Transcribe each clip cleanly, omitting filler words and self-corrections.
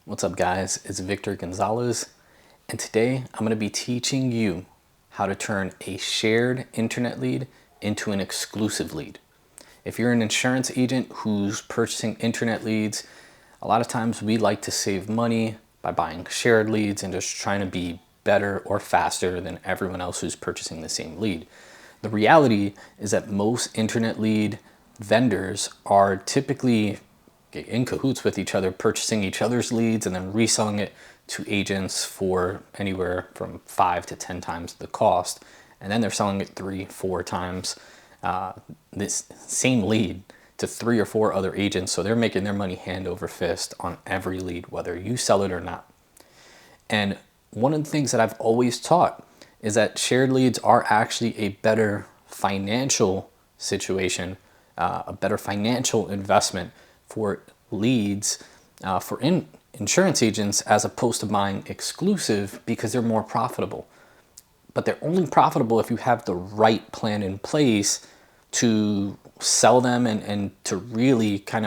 What's up, guys? It's Victor Gonzalez, and today I'm going to be teaching you how to turn a shared internet lead into an exclusive lead. If you're an insurance agent who's purchasing internet leads, a lot of times we like to save money by buying shared leads and just trying to be better or faster than everyone else who's purchasing the same lead. The reality is that most internet lead vendors are typically in cahoots with each other, purchasing each other's leads and then reselling it to agents for anywhere from 5 to 10 times the cost. And then they're selling it 3-4 times this same lead to 3 or 4 other agents. So they're making their money hand over fist on every lead, whether you sell it or not. And one of the things that I've always taught is that shared leads are actually a better financial situation, a better financial investment for leads for insurance agents as opposed to buying exclusive, because they're more profitable. But they're only profitable if you have the right plan in place to sell them and to really kind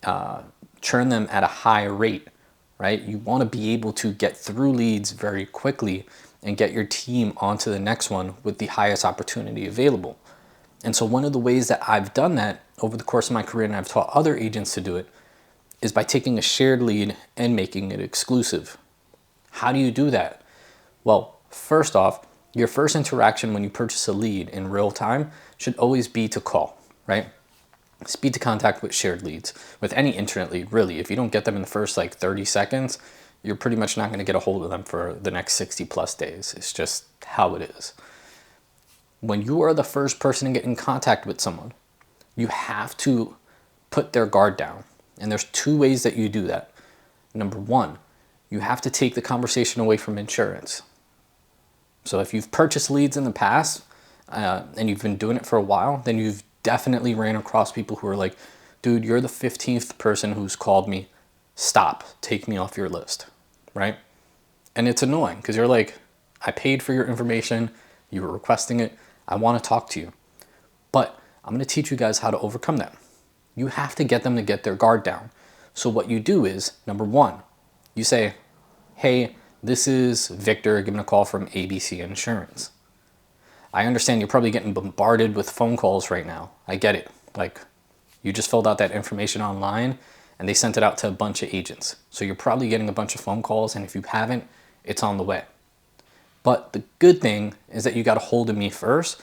of churn them at a high rate, right? You want to be able to get through leads very quickly and get your team onto the next one with the highest opportunity available. And so one of the ways that I've done that over the course of my career, and I've taught other agents to do it, is by taking a shared lead and making it exclusive. How do you do that? Well, first off, your first interaction when you purchase a lead in real time should always be to call, right? Speed to contact with shared leads. With any internet lead, really, if you don't get them in the first 30 seconds, you're pretty much not going to get a hold of them for the next 60 plus days. It's just how it is. When you are the first person to get in contact with someone, you have to put their guard down. And there's 2 ways that you do that. Number 1, you have to take the conversation away from insurance. So if you've purchased leads in the past and you've been doing it for a while, then you've definitely ran across people who are like, dude, you're the 15th person who's called me. Stop, take me off your list, right? And it's annoying because you're like, I paid for your information, you were requesting it, I want to talk to you. But I'm going to teach you guys how to overcome that. You have to get them to get their guard down. So what you do is, number 1, you say, hey, this is Victor giving a call from ABC Insurance. I understand you're probably getting bombarded with phone calls right now. I get it. You just filled out that information online and they sent it out to a bunch of agents. So you're probably getting a bunch of phone calls, and if you haven't, it's on the way. But the good thing is that you got a hold of me first.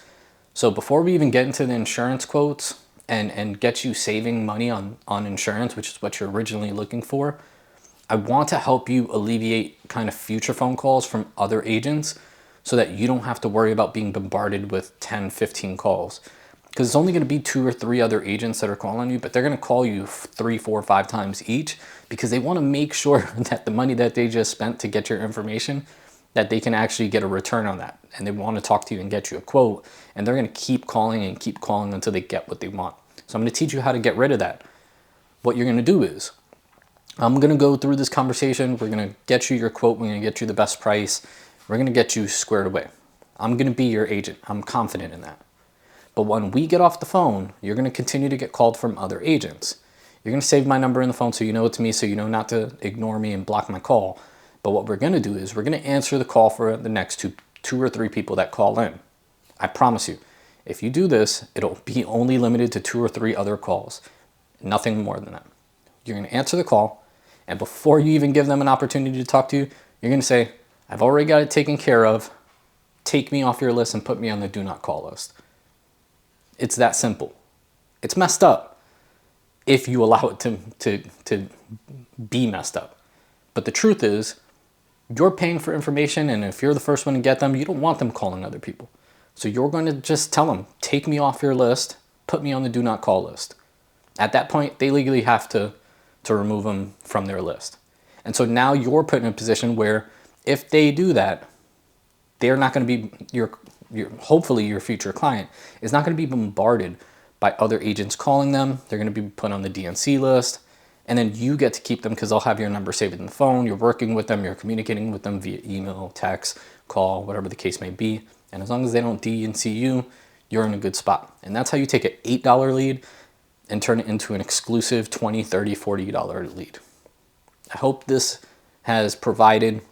So before we even get into the insurance quotes and get you saving money on insurance, which is what you're originally looking for, I want to help you alleviate kind of future phone calls from other agents so that you don't have to worry about being bombarded with 10, 15 calls. Because it's only going to be 2 or 3 other agents that are calling you, but they're going to call you 3, 4, 5 times each because they want to make sure that the money that they just spent to get your information, that they can actually get a return on that. And they want to talk to you and get you a quote. And they're going to keep calling and keep calling until they get what they want. So I'm going to teach you how to get rid of that. What you're going to do is, I'm going to go through this conversation. We're going to get you your quote. We're going to get you the best price. We're going to get you squared away. I'm going to be your agent. I'm confident in that. But when we get off the phone, you're going to continue to get called from other agents. You're going to save my number in the phone so you know it's me, so you know not to ignore me and block my call. But what we're going to do is we're going to answer the call for the next two or 3 people that call in. I promise you, if you do this, it'll be only limited to 2 or 3 other calls. Nothing more than that. You're going to answer the call, and before you even give them an opportunity to talk to you, you're going to say, I've already got it taken care of. Take me off your list and put me on the do not call list. It's that simple. It's messed up if you allow it to be messed up. But the truth is, you're paying for information, and if you're the first one to get them, you don't want them calling other people. So you're going to just tell them, take me off your list, put me on the do not call list. At that point, they legally have to remove them from their list. And so now you're put in a position where if they do that, they're not going to be hopefully your future client is not going to be bombarded by other agents calling them. They're going to be put on the DNC list, and then you get to keep them because they'll have your number saved in the phone. You're working with them, you're communicating with them via email, text, call, whatever the case may be. And as long as they don't DNC you, you're in a good spot. And that's how you take an $8 lead and turn it into an exclusive $20, $30, $40 lead. I hope this has provided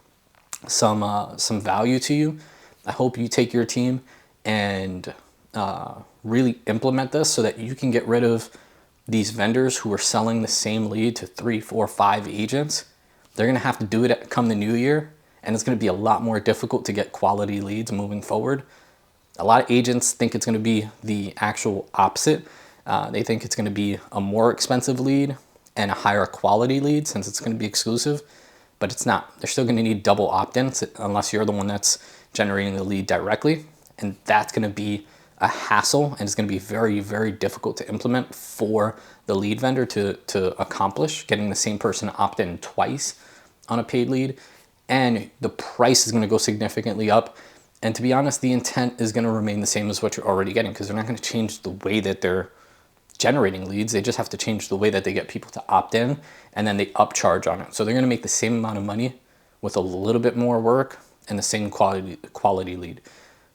some value to you. I hope you take your team and really implement this so that you can get rid of these vendors who are selling the same lead to 3, 4, 5 agents. They're going to have to do it come the new year, and it's going to be a lot more difficult to get quality leads moving forward. A lot of agents think it's going to be the actual opposite. They think it's going to be a more expensive lead and a higher quality lead since it's going to be exclusive, but it's not. They're still going to need double opt-ins unless you're the one that's generating the lead directly, and that's going to be a hassle, and it's going to be very, very difficult to implement for the lead vendor to accomplish getting the same person to opt in twice on a paid lead, and the price is going to go significantly up. And to be honest, the intent is going to remain the same as what you're already getting, because they're not going to change the way that they're generating leads. They just have to change the way that they get people to opt in, and then they upcharge on it. So they're going to make the same amount of money with a little bit more work and the same quality lead.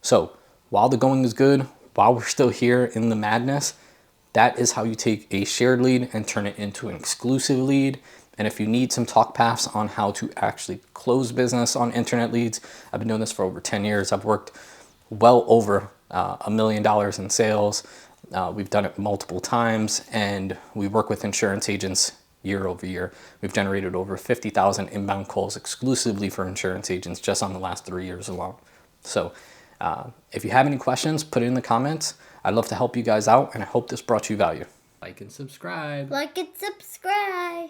So while the going is good, while we're still here in the madness, that is how you take a shared lead and turn it into an exclusive lead. And if you need some talk paths on how to actually close business on internet leads, I've been doing this for over 10 years. I've worked well over $1 million in sales. We've done it multiple times, and we work with insurance agents year over year. We've generated over 50,000 inbound calls exclusively for insurance agents just on the last 3 years alone. So if you have any questions, put it in the comments. I'd love to help you guys out, and I hope this brought you value. Like and subscribe. Like and subscribe.